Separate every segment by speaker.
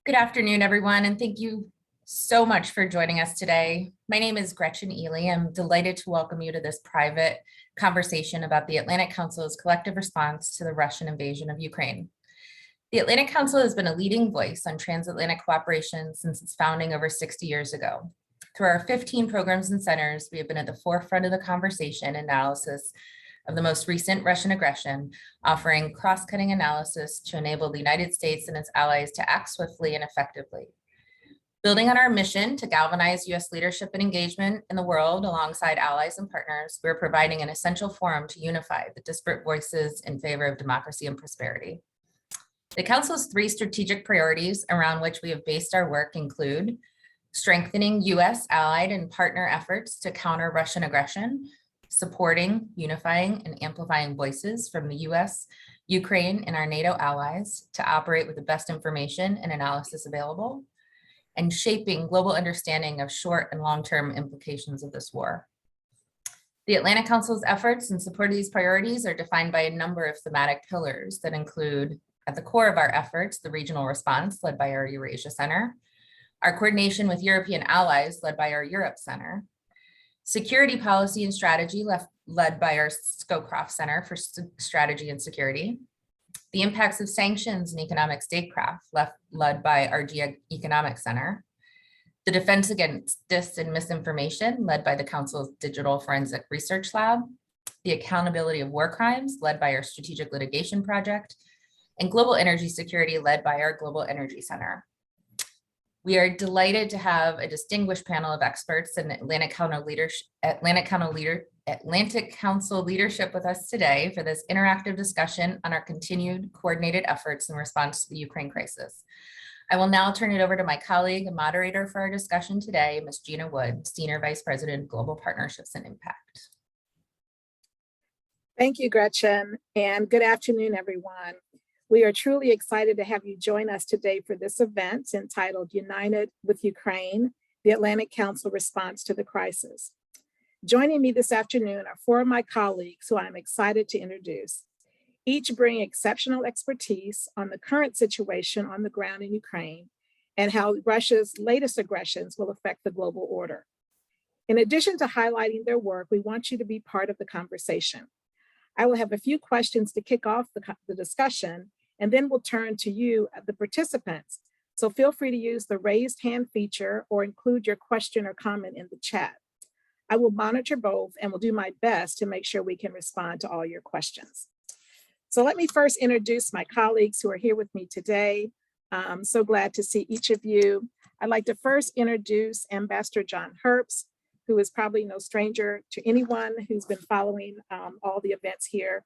Speaker 1: Good afternoon, everyone, and thank you so much for joining us today. My name is Gretchen Ely. I'm delighted to welcome you to this private conversation about the Atlantic Council's collective response to the Russian invasion of Ukraine. The Atlantic Council has been a leading voice on transatlantic cooperation since its founding over 60 years ago. Through our 15 programs and centers, we have been at the forefront of the conversation and analysis of the most recent Russian aggression, offering cross-cutting analysis to enable the United States and its allies to act swiftly and effectively. Building on our mission to galvanize U.S. leadership and engagement in the world alongside allies and partners, we're providing an essential forum to unify the disparate voices in favor of democracy and prosperity. The Council's 3 strategic priorities around which we have based our work include strengthening U.S. allied and partner efforts to counter Russian aggression, supporting, unifying, and amplifying voices from the US, Ukraine, and our NATO allies to operate with the best information and analysis available, and shaping global understanding of short and long-term implications of this war. The Atlantic Council's efforts in support of these priorities are defined by a number of thematic pillars that include, at the core of our efforts, the regional response led by our Eurasia Center, our coordination with European allies led by our Europe Center, security policy and strategy led by our Scowcroft Center for Strategy and Security, the impacts of sanctions and economic statecraft led by our Economic Center, the defense against dis and misinformation led by the Council's Digital Forensic Research Lab, the accountability of war crimes led by our Strategic Litigation Project, and global energy security led by our Global Energy Center. We are delighted to have a distinguished panel of experts in Atlantic Council leadership with us today for this interactive discussion on our continued coordinated efforts in response to the Ukraine crisis. I will now turn it over to my colleague and moderator for our discussion today, Ms. Gina Wood, Senior Vice President, Global Partnerships and Impact.
Speaker 2: Thank you, Gretchen, and good afternoon, everyone. We are truly excited to have you join us today for this event entitled United with Ukraine, the Atlantic Council Response to the Crisis. Joining me this afternoon are 4 of my colleagues who I'm excited to introduce. Each bring exceptional expertise on the current situation on the ground in Ukraine and how Russia's latest aggressions will affect the global order. In addition to highlighting their work, we want you to be part of the conversation. I will have a few questions to kick off the discussion, and then we'll turn to you, the participants. So feel free to use the raised hand feature or include your question or comment in the chat. I will monitor both and will do my best to make sure we can respond to all your questions. So let me first introduce my colleagues who are here with me today. I'm so glad to see each of you. I'd like to first introduce Ambassador John Herbst, who is probably no stranger to anyone who's been following all the events here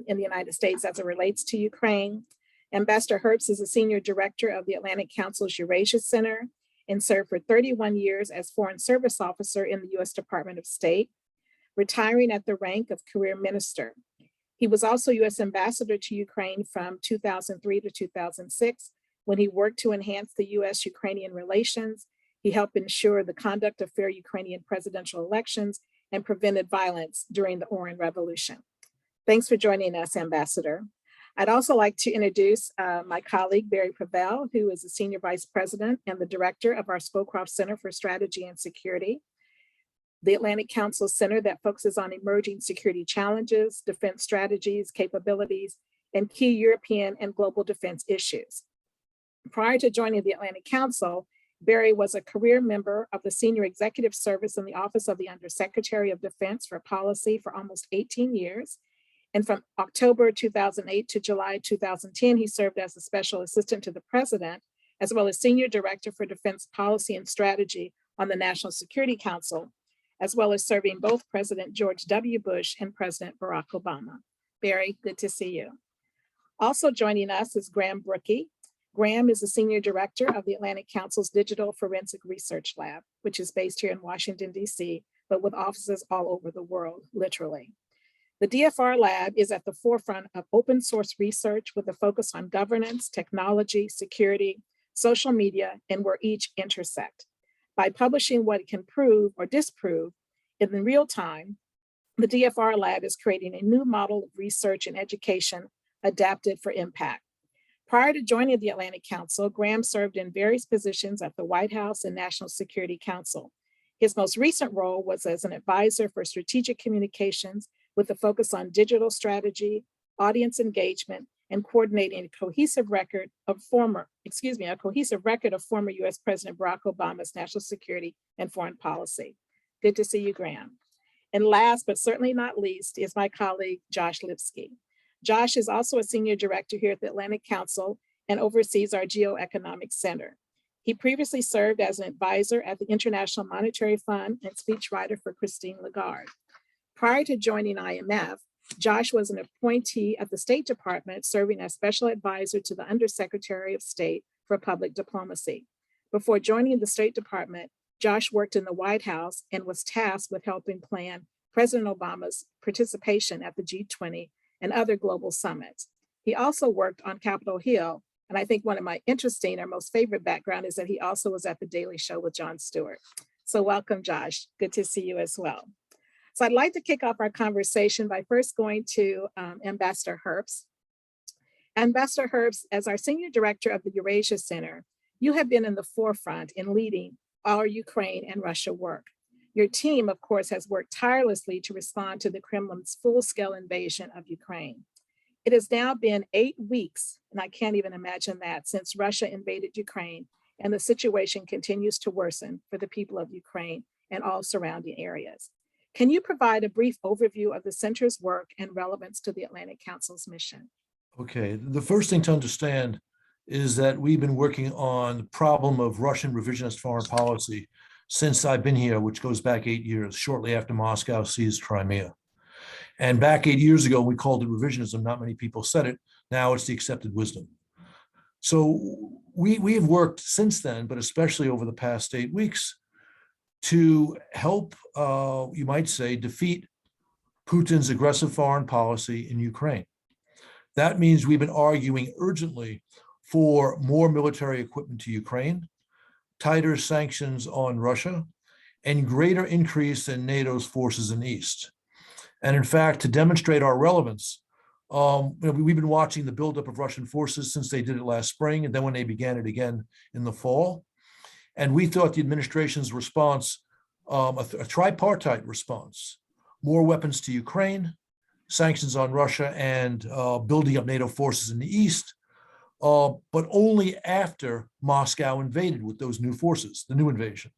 Speaker 2: in the United States as it relates to Ukraine. Ambassador Herbst is a senior director of the Atlantic Council's Eurasia Center and served for 31 years as Foreign Service Officer in the U.S. Department of State, retiring at the rank of career minister. He was also U.S. Ambassador to Ukraine from 2003 to 2006, when he worked to enhance the U.S.-Ukrainian relations. He helped ensure the conduct of fair Ukrainian presidential elections and prevented violence during the Orange Revolution. Thanks for joining us, Ambassador. I'd also like to introduce my colleague, Barry Pavel, who is the Senior Vice President and the Director of our Scowcroft Center for Strategy and Security, the Atlantic Council Center that focuses on emerging security challenges, defense strategies, capabilities, and key European and global defense issues. Prior to joining the Atlantic Council, Barry was a career member of the Senior Executive Service in the Office of the Undersecretary of Defense for Policy for almost 18 years. And from October 2008 to July 2010, he served as a special assistant to the president, as well as senior director for defense policy and strategy on the National Security Council, as well as serving both President George W. Bush and President Barack Obama. Barry, good to see you. Also joining us is Graham Brookie. Graham is the senior director of the Atlantic Council's Digital Forensic Research Lab, which is based here in Washington, D.C., but with offices all over the world, literally. The DFR Lab is at the forefront of open source research with a focus on governance, technology, security, social media, and where each intersect. By publishing what it can prove or disprove in real time, the DFR Lab is creating a new model of research and education adapted for impact. Prior to joining the Atlantic Council, Graham served in various positions at the White House and National Security Council. His most recent role was as an advisor for strategic communications with a focus on digital strategy, audience engagement, and coordinating a cohesive record of former U.S. President Barack Obama's national security and foreign policy. Good to see you, Graham. And last, but certainly not least, is my colleague, Josh Lipsky. Josh is also a senior director here at the Atlantic Council and oversees our Geoeconomic Center. He previously served as an advisor at the International Monetary Fund and speechwriter for Christine Lagarde. Prior to joining IMF, Josh was an appointee at the State Department, serving as special advisor to the Undersecretary of State for Public Diplomacy. Before joining the State Department, Josh worked in the White House and was tasked with helping plan President Obama's participation at the G20 and other global summits. He also worked on Capitol Hill, and I think one of my interesting or most favorite background is that he also was at the Daily Show with Jon Stewart. So welcome, Josh. Good to see you as well. So I'd like to kick off our conversation by first going to Ambassador Herbst. Ambassador Herbst, as our Senior Director of the Eurasia Center, you have been in the forefront in leading our Ukraine and Russia work. Your team, of course, has worked tirelessly to respond to the Kremlin's full-scale invasion of Ukraine. It has now been 8 weeks, and I can't even imagine that, since Russia invaded Ukraine, and the situation continues to worsen for the people of Ukraine and all surrounding areas. Can you provide a brief overview of the center's work and relevance to the Atlantic Council's mission?
Speaker 3: Okay, the first thing to understand is that we've been working on the problem of Russian revisionist foreign policy since I've been here, which goes back 8 years, shortly after Moscow seized Crimea. And back 8 years ago, we called it revisionism. Not many people said it. Now it's the accepted wisdom. So we have worked since then, but especially over the past 8 weeks, to help, you might say, defeat Putin's aggressive foreign policy in Ukraine. That means we've been arguing urgently for more military equipment to Ukraine, tighter sanctions on Russia, and greater increase in NATO's forces in the East. And in fact, to demonstrate our relevance, we've been watching the buildup of Russian forces since they did it last spring, and then when they began it again in the fall. And we thought the administration's response, a tripartite response, more weapons to Ukraine, sanctions on Russia, and building up NATO forces in the East, but only after Moscow invaded with those new forces, the new invasion.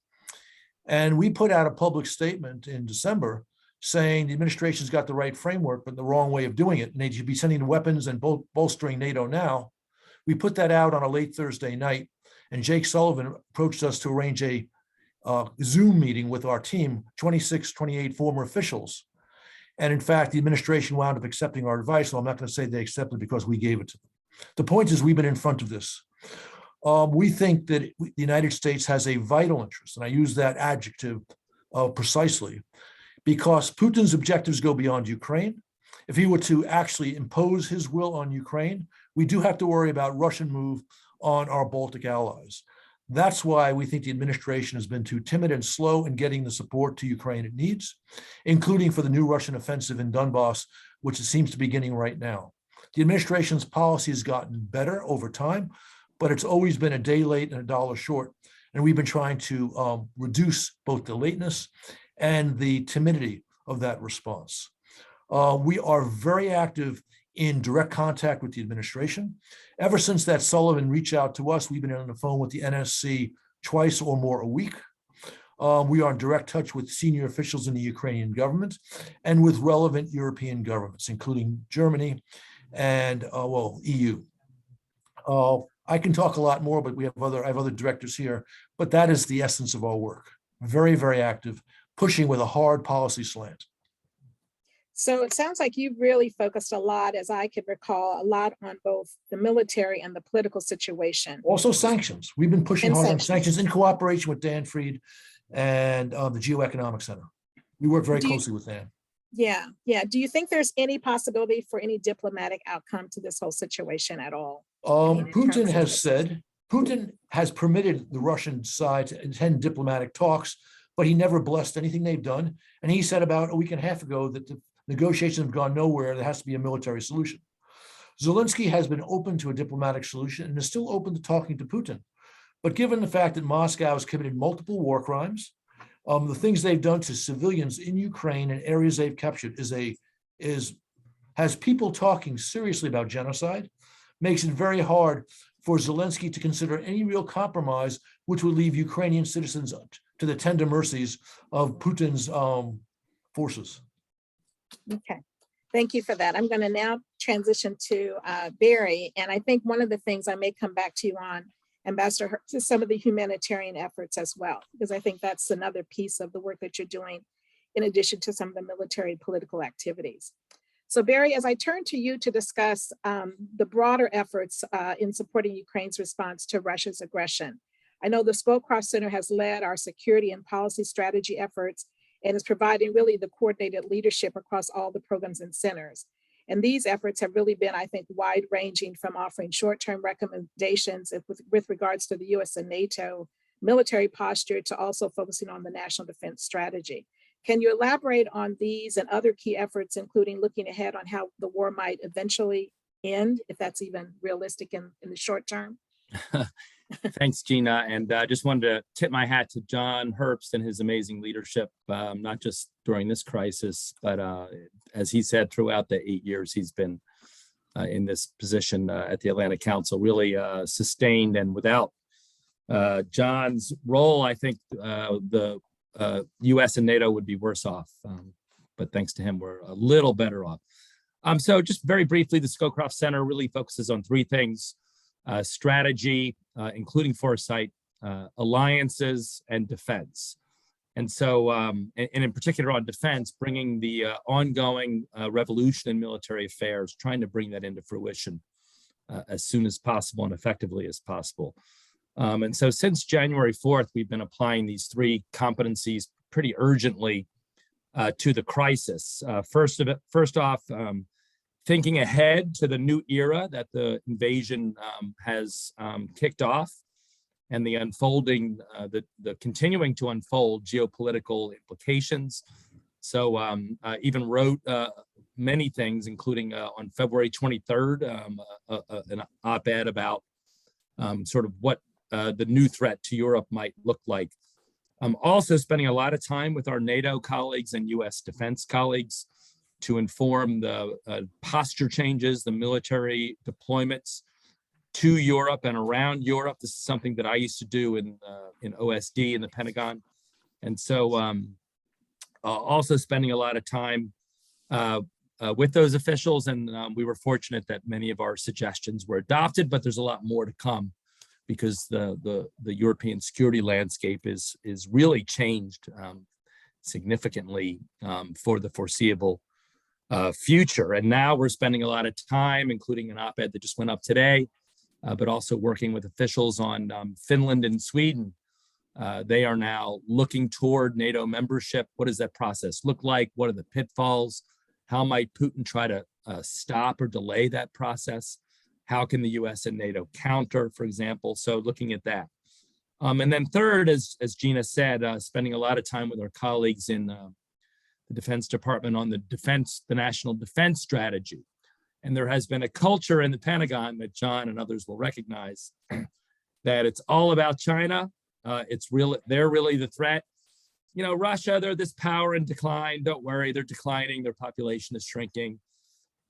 Speaker 3: And we put out a public statement in December saying the administration's got the right framework, but the wrong way of doing it, and they should be sending the weapons and bolstering NATO now. We put that out on a late Thursday night, and Jake Sullivan approached us to arrange a Zoom meeting with our team, 26, 28 former officials. And in fact, the administration wound up accepting our advice. So I'm not going to say they accepted because we gave it to them. The point is, we've been in front of this. We think that the United States has a vital interest, and I use that adjective precisely, because Putin's objectives go beyond Ukraine. If he were to actually impose his will on Ukraine, we do have to worry about Russian move on our Baltic allies. That's why we think the administration has been too timid and slow in getting the support to Ukraine it needs, including for the new Russian offensive in Donbass, which it seems to be beginning right now. The administration's policy has gotten better over time, but it's always been a day late and a dollar short. And we've been trying to reduce both the lateness and the timidity of that response. We are very active in direct contact with the administration. Ever since that Sullivan reached out to us, we've been on the phone with the NSC twice or more a week. We are in direct touch with senior officials in the Ukrainian government and with relevant European governments, including Germany and EU. I can talk a lot more, but I have other directors here, but that is the essence of our work. Very, very active, pushing with a hard policy slant.
Speaker 2: So it sounds like you've really focused a lot, as I can recall, a lot on both the military and the political situation.
Speaker 3: Also sanctions. We've been pushing hard on sanctions in cooperation with Dan Fried and the Geoeconomic Center. We work very closely with Dan.
Speaker 2: Yeah. Do you think there's any possibility for any diplomatic outcome to this whole situation at all?
Speaker 3: Putin has permitted the Russian side to attend diplomatic talks, but he never blessed anything they've done. And he said about a week and a half ago that the negotiations have gone nowhere. There has to be a military solution. Zelensky has been open to a diplomatic solution and is still open to talking to Putin. But given the fact that Moscow has committed multiple war crimes, the things they've done to civilians in Ukraine and areas they've captured has people talking seriously about genocide, makes it very hard for Zelensky to consider any real compromise, which would leave Ukrainian citizens to the tender mercies of Putin's forces.
Speaker 2: Okay, thank you for that. I'm going to now transition to Barry. And I think one of the things I may come back to you on, Ambassador Herbst, is some of the humanitarian efforts as well, because I think that's another piece of the work that you're doing in addition to some of the military political activities. So Barry, as I turn to you to discuss the broader efforts in supporting Ukraine's response to Russia's aggression, I know the Scowcroft Center has led our security and policy strategy efforts and is providing really the coordinated leadership across all the programs and centers. And these efforts have really been, I think, wide ranging, from offering short-term recommendations with regards to the US and NATO military posture to also focusing on the national defense strategy. Can you elaborate on these and other key efforts, including looking ahead on how the war might eventually end, if that's even realistic in the short term?
Speaker 4: Thanks, Gina. And I just wanted to tip my hat to John Herbst and his amazing leadership, not just during this crisis, but as he said, throughout the 8 years he's been in this position at the Atlantic Council, really sustained. And without John's role, I think the US and NATO would be worse off. But thanks to him, we're a little better off. So just very briefly, the Scowcroft Center really focuses on three things: strategy, including foresight, alliances, and defense. And so, and in particular on defense, bringing the ongoing revolution in military affairs, trying to bring that into fruition as soon as possible and effectively as possible. And so since January 4th, we've been applying these three competencies pretty urgently to the crisis. First off, thinking ahead to the new era that the invasion has kicked off, and the unfolding, the continuing to unfold geopolitical implications. So even wrote many things, including on February 23rd, an op-ed about sort of what the new threat to Europe might look like. Also spending a lot of time with our NATO colleagues and US defense colleagues to inform the posture changes, the military deployments to Europe and around Europe. This is something that I used to do in OSD in the Pentagon. And so also spending a lot of time with those officials. And we were fortunate that many of our suggestions were adopted, but there's a lot more to come, because the European security landscape is really changed significantly for the foreseeable future. And now we're spending a lot of time, including an op-ed that just went up today, but also working with officials on Finland and Sweden. They are now looking toward NATO membership. What does that process look like? What are the pitfalls? How might Putin try to stop or delay that process? How can the US and NATO counter, for example? So looking at that. And then third, as Gina said, spending a lot of time with our colleagues in the Defense Department on the national defense strategy. And there has been a culture in the Pentagon that John and others will recognize that it's all about China. They're really the threat. You know, Russia, they're this power in decline. Don't worry, they're declining. Their population is shrinking.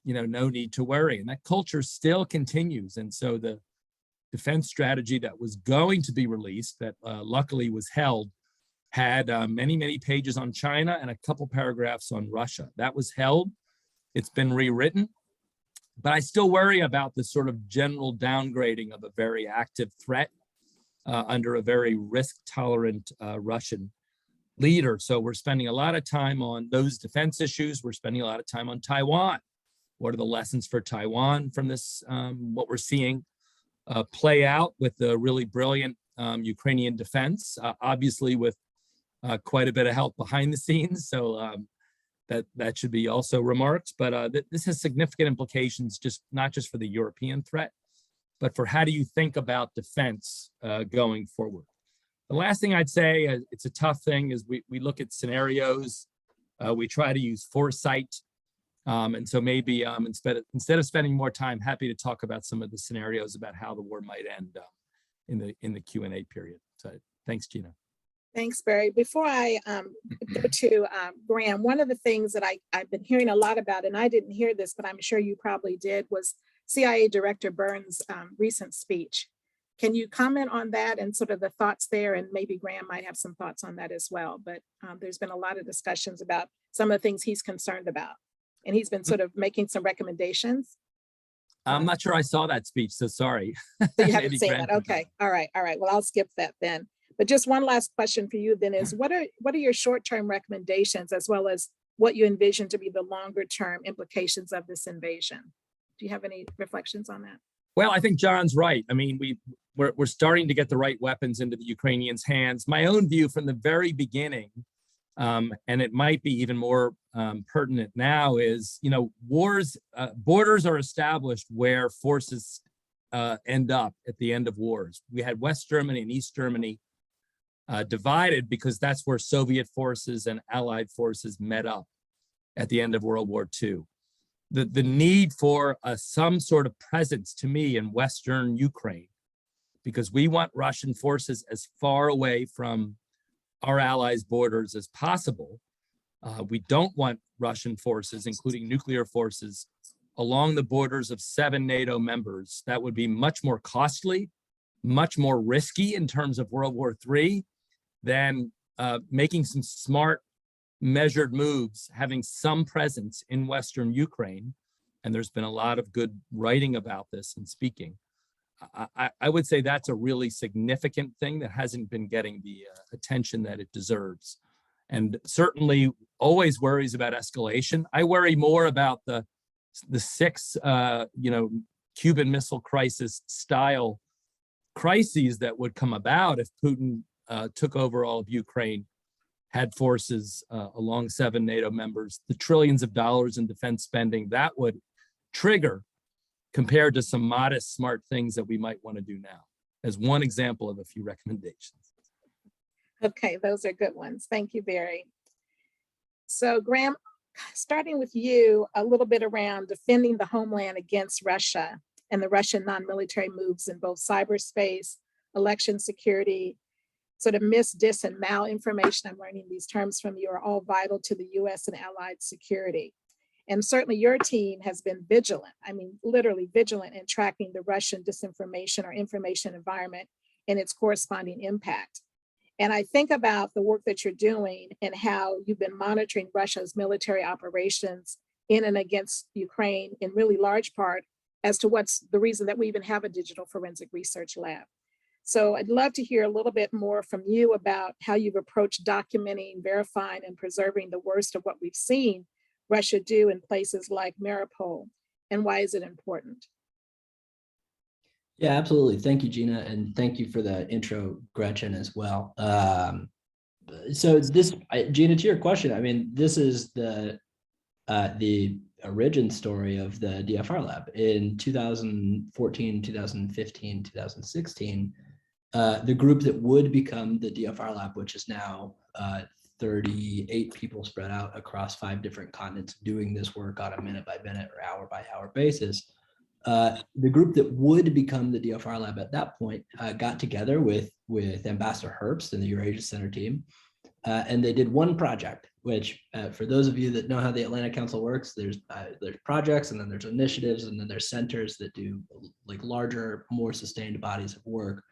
Speaker 4: You know, no need to worry. And that culture still continues. And so the defense strategy that was going to be released, that luckily was held, had many, many pages on China and a couple paragraphs on Russia. That was held. It's been rewritten. But I still worry about the sort of general downgrading of a very active threat under a very risk-tolerant Russian leader. So we're spending a lot of time on those defense issues. We're spending a lot of time on Taiwan. What are the lessons for Taiwan from this, what we're seeing play out with the really brilliant Ukrainian defense, obviously with quite a bit of help behind the scenes. So that should be also remarked. But this has significant implications, not just for the European threat, but for how do you think about defense going forward. The last thing I'd say, it's a tough thing, is we look at scenarios. We try to use foresight And so maybe instead of spending more time, happy to talk about some of the scenarios about how the war might end in the Q&A period. So thanks, Gina.
Speaker 2: Thanks, Barry. Before I go to Graham, one of the things that I've been hearing a lot about, and I didn't hear this, but I'm sure you probably did, was CIA Director Burns' recent speech. Can you comment on that and sort of the thoughts there? And maybe Graham might have some thoughts on that as well. But there's been a lot of discussions about some of the things he's concerned about. And he's been sort of making some recommendations.
Speaker 4: I'm not sure I saw that speech, so sorry.
Speaker 2: So you haven't
Speaker 4: Maybe
Speaker 2: seen
Speaker 4: Graham
Speaker 2: it.
Speaker 4: can
Speaker 2: Okay. All right. All right. Well, I'll skip that then. But just one last question for you then is what are your short-term recommendations as well as what you envision to be the longer-term implications of this invasion? Do you have any reflections on that?
Speaker 4: Well, I think John's right. I mean, we're starting to get the right weapons into the Ukrainians' hands. My own view from the very beginning, and it might be even more pertinent now, is, you know, borders are established where forces end up at the end of wars. We had West Germany and East Germany divided because that's where Soviet forces and Allied forces met up at the end of World War II. The need for some sort of presence, to me, in Western Ukraine, because we want Russian forces as far away from our allies' borders as possible. We don't want Russian forces, including nuclear forces, along the borders of 7 NATO members. That would be much more costly, much more risky in terms of World War III than making some smart, measured moves, having some presence in Western Ukraine. And there's been a lot of good writing about this and speaking. I would say that's a really significant thing that hasn't been getting the attention that it deserves. And certainly always worries about escalation. I worry more about the 6, Cuban Missile Crisis style crises that would come about if Putin took over all of Ukraine, had forces along 7 NATO members, the trillions of dollars in defense spending that would trigger, compared to some modest, smart things that we might want to do now, as one example of a few recommendations.
Speaker 2: Okay, those are good ones. Thank you, Barry. So Graham, starting with you, a little bit around defending the homeland against Russia and the Russian non-military moves in both cyberspace, election security, sort of mis, dis, and malinformation. I'm learning these terms from you are all vital to the US and allied security. And certainly your team has been vigilant, I mean, literally vigilant in tracking the Russian disinformation or information environment and its corresponding impact. And I think about the work that you're doing and how you've been monitoring Russia's military operations in and against Ukraine in really large part as to what's the reason that we even have a digital forensic research lab. So I'd love to hear a little bit more from you about how you've approached documenting, verifying, and preserving the worst of what we've seen Russia do in places like Mariupol, and why is it important?
Speaker 5: Yeah, absolutely. Thank you, Gina, and thank you for the intro, Gretchen, as well. So this, Gina, to your question, I mean, this is the origin story of the DFR lab. In 2014, 2015, 2016, the group that would become the DFR lab, which is now 38 people spread out across 5 different continents doing this work on a minute by minute or hour by hour basis. The group that would become the DFR lab at that point got together with Ambassador Herbst and the Eurasia Center team, and they did one project, which for those of you that know how the Atlantic Council works, there's projects, and then there's initiatives, and then there's centers that do like larger, more sustained bodies of work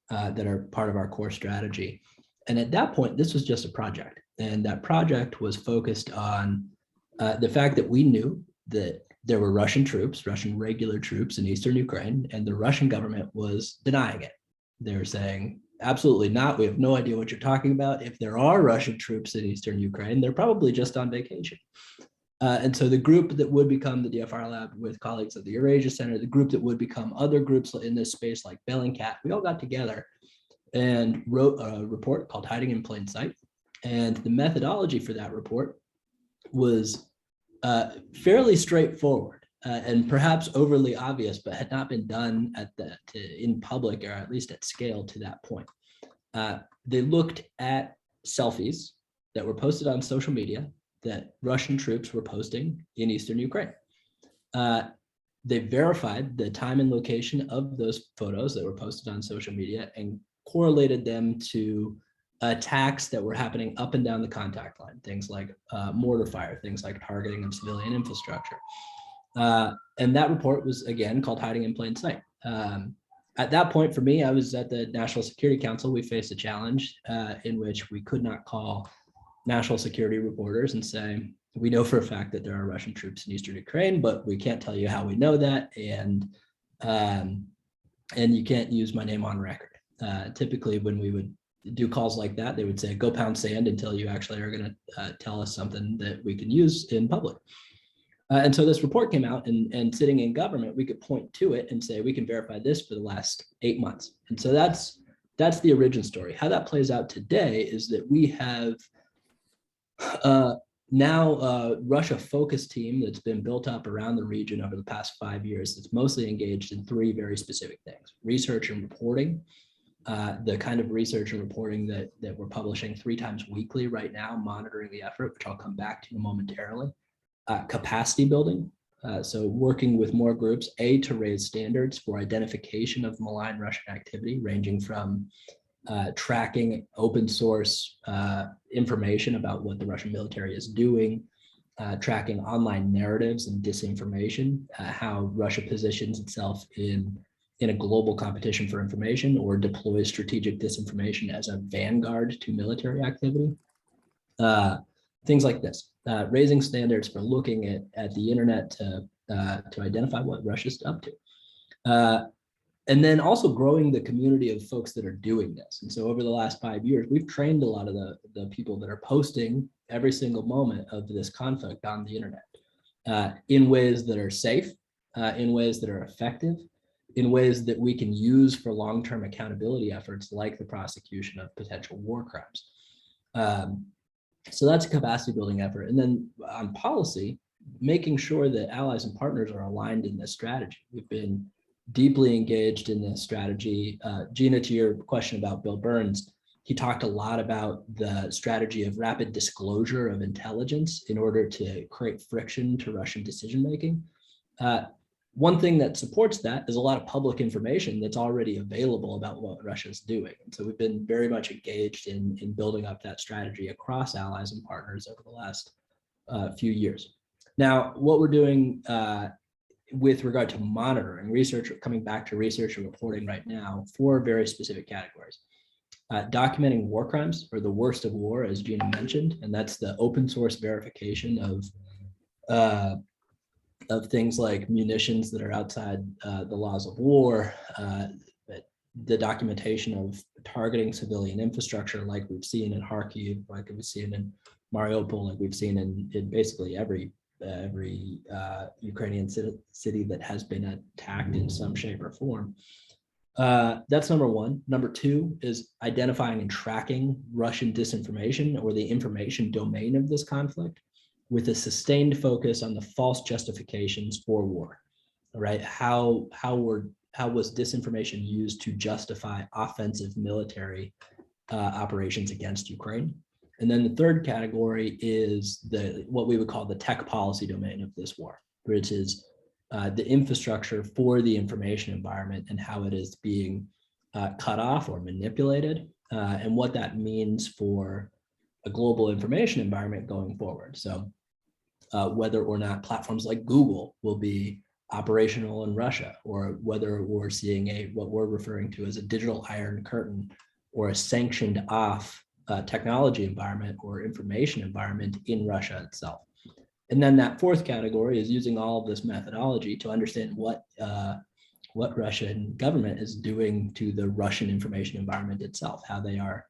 Speaker 5: that are part of our core strategy. And at that point, this was just a project. And that project was focused on the fact that we knew that there were Russian troops, Russian regular troops in Eastern Ukraine, and the Russian government was denying it. They were saying, absolutely not. We have no idea what you're talking about. If there are Russian troops in Eastern Ukraine, they're probably just on vacation. And so the group that would become the DFR lab with colleagues at the Eurasia Center, the group that would become other groups in this space like Bellingcat, we all got together and wrote a report called Hiding in Plain Sight. And the methodology for that report was fairly straightforward and perhaps overly obvious, but had not been done in public, or at least at scale to that point. They looked at selfies that were posted on social media that Russian troops were posting in eastern Ukraine. They verified the time and location of those photos that were posted on social media and correlated them to attacks that were happening up and down the contact line, things like mortar fire, things like targeting of civilian infrastructure. And that report was, again, called Hiding in Plain Sight. At that point, for me, I was at the National Security Council. We faced a challenge in which we could not call national security reporters and say, we know for a fact that there are Russian troops in eastern Ukraine, but we can't tell you how we know that, and you can't use my name on record. Typically, when we would do calls like that, they would say, go pound sand until you actually are going to tell us something that we can use in public. And so this report came out, and sitting in government, we could point to it and say, we can verify this for the last 8 months. And so that's the origin story. How that plays out today is that we have now a Russia-focused team that's been built up around the region over the past 5 years that's mostly engaged in 3 very specific things: research and reporting, the kind of research and reporting that we're publishing 3 times weekly right now, monitoring the effort, which I'll come back to momentarily. Capacity building, so working with more groups, to raise standards for identification of malign Russian activity, ranging from tracking open source information about what the Russian military is doing, tracking online narratives and disinformation, how Russia positions itself in a global competition for information, or deploys strategic disinformation as a vanguard to military activity. Things like this, raising standards for looking at the internet to identify what Russia's up to. And then also growing the community of folks that are doing this. And so over the last 5 years, we've trained a lot of the people that are posting every single moment of this conflict on the internet in ways that are safe, in ways that are effective, in ways that we can use for long-term accountability efforts like the prosecution of potential war crimes. So that's a capacity building effort. And then on policy, making sure that allies and partners are aligned in this strategy. We've been deeply engaged in this strategy. Gina, to your question about Bill Burns, he talked a lot about the strategy of rapid disclosure of intelligence in order to create friction to Russian decision-making. One thing that supports that is a lot of public information that's already available about what Russia's doing. And so we've been very much engaged in building up that strategy across allies and partners over the last few years. Now, what we're doing with regard to monitoring research, coming back to research and reporting right now, 4 very specific categories. Documenting war crimes, or the worst of war, as Gina mentioned, and that's the open source verification of things like munitions that are outside the laws of war, the documentation of targeting civilian infrastructure, like we've seen in Kharkiv, like we've seen in Mariupol, like we've seen in basically every Ukrainian city that has been attacked in some shape or form. That's number 1. Number 2 is identifying and tracking Russian disinformation, or the information domain of this conflict, with a sustained focus on the false justifications for war. All right, how was disinformation used to justify offensive military operations against Ukraine? And then the third category is what we would call the tech policy domain of this war, which is the infrastructure for the information environment and how it is being cut off or manipulated, and what that means for a global information environment going forward. So whether or not platforms like Google will be operational in Russia, or whether we're seeing what we're referring to as a digital iron curtain, or a sanctioned off technology environment or information environment in Russia itself. And then that fourth category is using all of this methodology to understand what Russian government is doing to the Russian information environment itself, how they are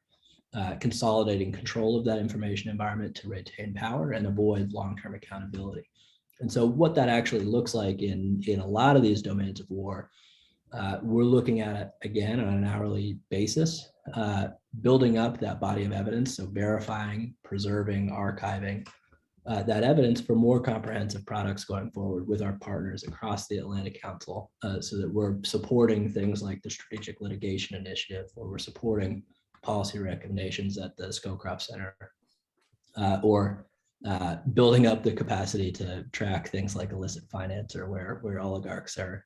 Speaker 5: consolidating control of that information environment to retain power and avoid long-term accountability. And so what that actually looks like in a lot of these domains of war, we're looking at it again on an hourly basis, building up that body of evidence, so verifying, preserving, archiving that evidence for more comprehensive products going forward with our partners across the Atlantic Council, so that we're supporting things like the Strategic Litigation Initiative, or we're supporting policy recommendations at the Scowcroft Center, or building up the capacity to track things like illicit finance, or where oligarchs are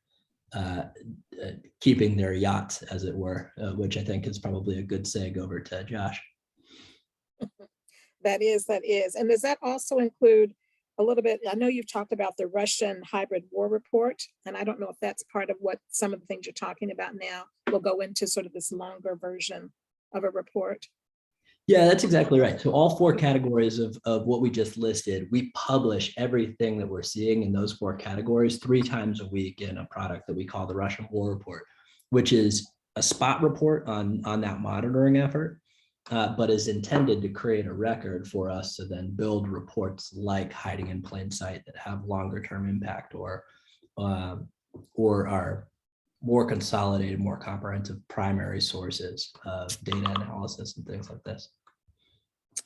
Speaker 5: keeping their yachts, as it were, which I think is probably a good seg over to Josh.
Speaker 2: That is. And does that also include a little bit, I know you've talked about the Russian hybrid war report, and I don't know if that's part of what some of the things you're talking about now will go into sort of this longer version of a report.
Speaker 5: Yeah, that's exactly right. So all 4 categories of what we just listed, we publish everything that we're seeing in those 4 categories 3 times a week in a product that we call the Russian War Report, which is a spot report on that monitoring effort, but is intended to create a record for us to then build reports like hiding in plain sight that have longer term impact, or are more consolidated, more comprehensive primary sources of data analysis and things like this.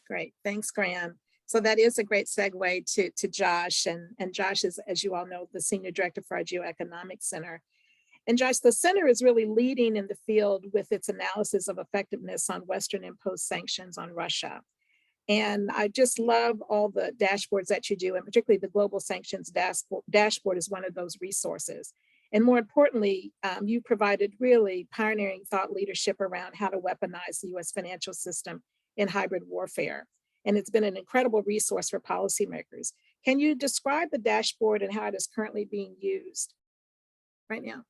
Speaker 2: Great, thanks, Graham. So that is a great segue to Josh, and Josh is, as you all know, the Senior Director for our Geoeconomic Center. And Josh, the center is really leading in the field with its analysis of effectiveness on Western imposed sanctions on Russia. And I just love all the dashboards that you do, and particularly the Global Sanctions dashboard is one of those resources. And more importantly, you provided really pioneering thought leadership around how to weaponize the US financial system in hybrid warfare. And it's been an incredible resource for policymakers. Can you describe the dashboard and how it is currently being used right now?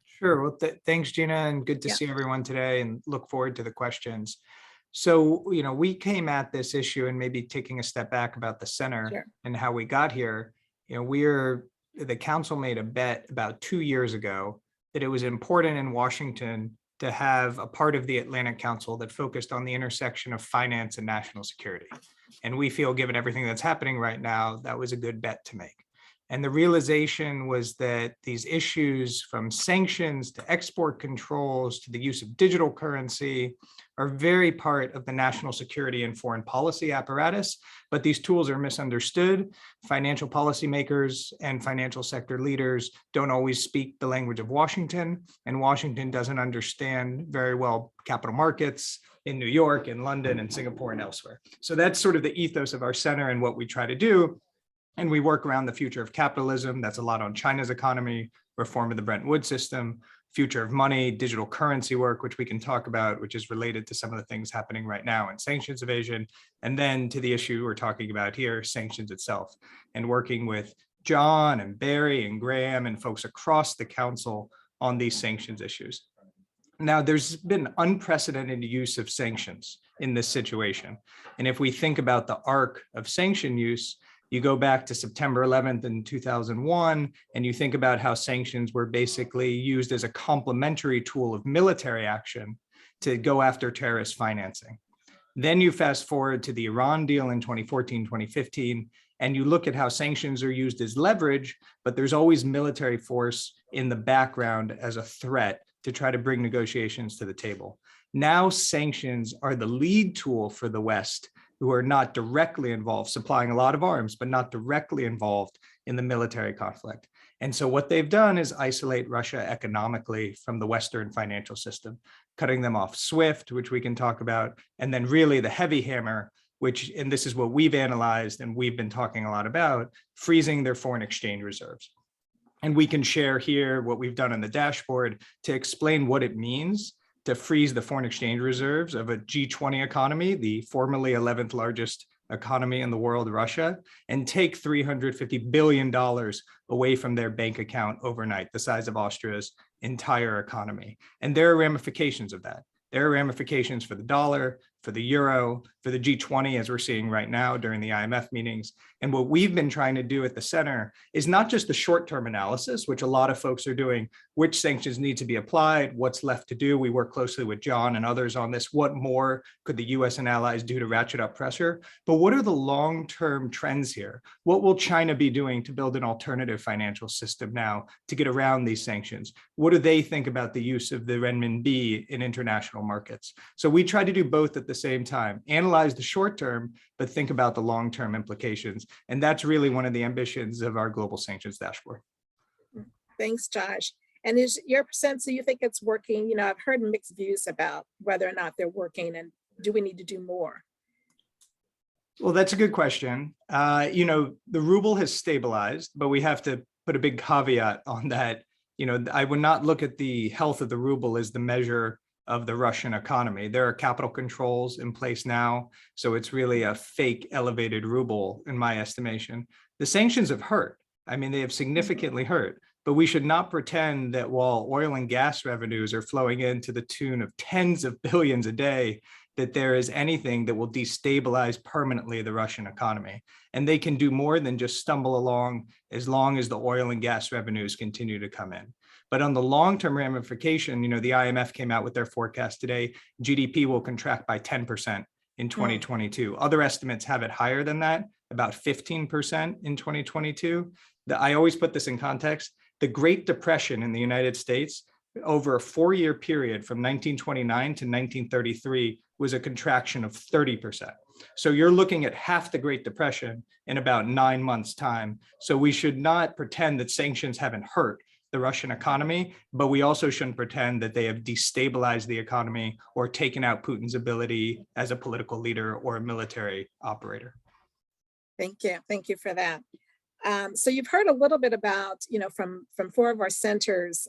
Speaker 6: Sure. Well, thanks, Gina, and good to see everyone today, and look forward to the questions. So, we came at this issue, and maybe taking a step back about the center and how we got here. The council made a bet about 2 years ago that it was important in Washington to have a part of the Atlantic Council that focused on the intersection of finance and national security. And we feel, given everything that's happening right now, that was a good bet to make. And the realization was that these issues, from sanctions to export controls to the use of digital currency, are very part of the national security and foreign policy apparatus, but these tools are misunderstood. Financial policymakers and financial sector leaders don't always speak the language of Washington, and Washington doesn't understand very well capital markets in New York and London and Singapore and elsewhere. So that's sort of the ethos of our center and what we try to do. And we work around the future of capitalism. That's a lot on China's economy, reform of the Bretton Woods system, future of money, digital currency work, which we can talk about, which is related to some of the things happening right now in sanctions evasion, and then to the issue we're talking about here, sanctions itself, and working with John and Barry and Graham and folks across the council on these sanctions issues. Now, there's been unprecedented use of sanctions in this situation. And if we think about the arc of sanction use, you go back to September 11th in 2001, and you think about how sanctions were basically used as a complementary tool of military action to go after terrorist financing. Then you fast forward to the Iran deal in 2014, 2015, and you look at how sanctions are used as leverage, but there's always military force in the background as a threat to try to bring negotiations to the table. Now sanctions are the lead tool for the West, who are not directly involved, supplying a lot of arms, but not directly involved in the military conflict. And so what they've done is isolate Russia economically from the Western financial system, cutting them off SWIFT, which we can talk about, and then really the heavy hammer, which, and this is what we've analyzed and we've been talking a lot about, freezing their foreign exchange reserves. And we can share here what we've done on the dashboard to explain what it means to freeze the foreign exchange reserves of a G20 economy, the formerly 11th largest economy in the world, Russia, and take $350 billion away from their bank account overnight, the size of Austria's entire economy. And there are ramifications of that. There are ramifications for the dollar, for the euro, for the G20, as we're seeing right now during the IMF meetings. And what we've been trying to do at the center is not just the short-term analysis, which a lot of folks are doing, which sanctions need to be applied, what's left to do. We work closely with John and others on this. What more could the US and allies do to ratchet up pressure? But what are the long-term trends here? What will China be doing to build an alternative financial system now to get around these sanctions? What do they think about the use of the renminbi in international markets? So we try to do both at the same time, analyze the short term, but think about the long-term implications. And that's really one of the ambitions of our global sanctions dashboard.
Speaker 2: Thanks, Josh. And is your sense, do you think it's working? You know, I've heard mixed views about whether or not they're working, and do we need to do more?
Speaker 6: Well, that's a good question. The ruble has stabilized, but we have to put a big caveat on that. I would not look at the health of the ruble as the measure of the Russian economy. There are capital controls in place now, so it's really a fake elevated ruble in my estimation. The sanctions have hurt. I mean, they have significantly hurt, but we should not pretend that while oil and gas revenues are flowing in to the tune of tens of billions a day, that there is anything that will destabilize permanently the Russian economy. And they can do more than just stumble along as long as the oil and gas revenues continue to come in. But on the long-term ramification, the IMF came out with their forecast today. GDP will contract by 10% in 2022. Other estimates have it higher than that, about 15% in 2022. I always put this in context. The Great Depression in the United States over a 4-year period from 1929 to 1933 was a contraction of 30%. So you're looking at half the Great Depression in about 9 months' time. So we should not pretend that sanctions haven't hurt the Russian economy, but we also shouldn't pretend that they have destabilized the economy or taken out Putin's ability as a political leader or a military operator.
Speaker 2: Thank you. Thank you for that. So you've heard a little bit about, from 4 of our centers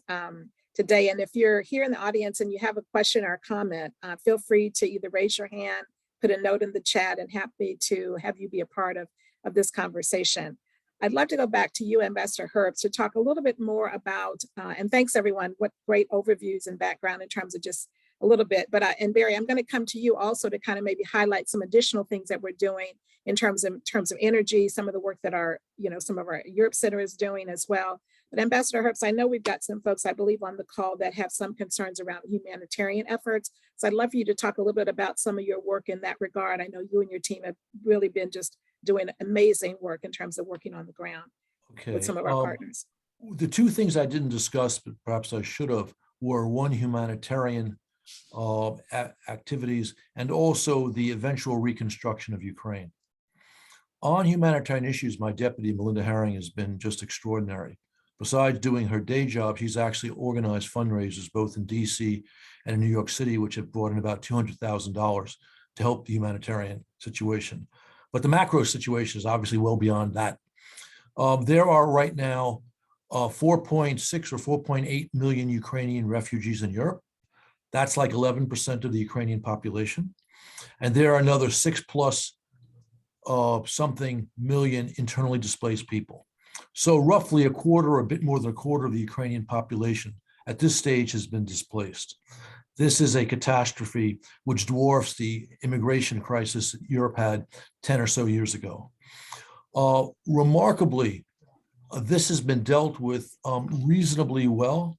Speaker 2: today. And if you're here in the audience and you have a question or a comment, feel free to either raise your hand, put a note in the chat, and happy to have you be a part of this conversation. I'd love to go back to you, Ambassador Herbst, to talk a little bit more about, and thanks everyone, what great overviews and background in terms of just a little bit. But and Barry, I'm going to come to you also to kind of maybe highlight some additional things that we're doing in terms of energy, some of the work that some of our Europe Center is doing as well. But Ambassador Herbst, I know we've got some folks, I believe, on the call that have some concerns around humanitarian efforts. So I'd love for you to talk a little bit about some of your work in that regard. I know you and your team have really been just doing amazing work in terms of working on the ground with some of our partners.
Speaker 3: The 2 things I didn't discuss, but perhaps I should have, were one, humanitarian activities, and also the eventual reconstruction of Ukraine. On humanitarian issues, my deputy, Melinda Herring, has been just extraordinary. Besides doing her day job, she's actually organized fundraisers both in DC and in New York City, which have brought in about $200,000 to help the humanitarian situation. But the macro situation is obviously well beyond that. There are right now 4.6 or 4.8 million Ukrainian refugees in Europe. That's like 11% of the Ukrainian population. And there are another 6+ something million internally displaced people. So roughly a quarter or a bit more than a quarter of the Ukrainian population at this stage has been displaced. This is a catastrophe which dwarfs the immigration crisis that Europe had 10 or so years ago. Remarkably, this has been dealt with reasonably well,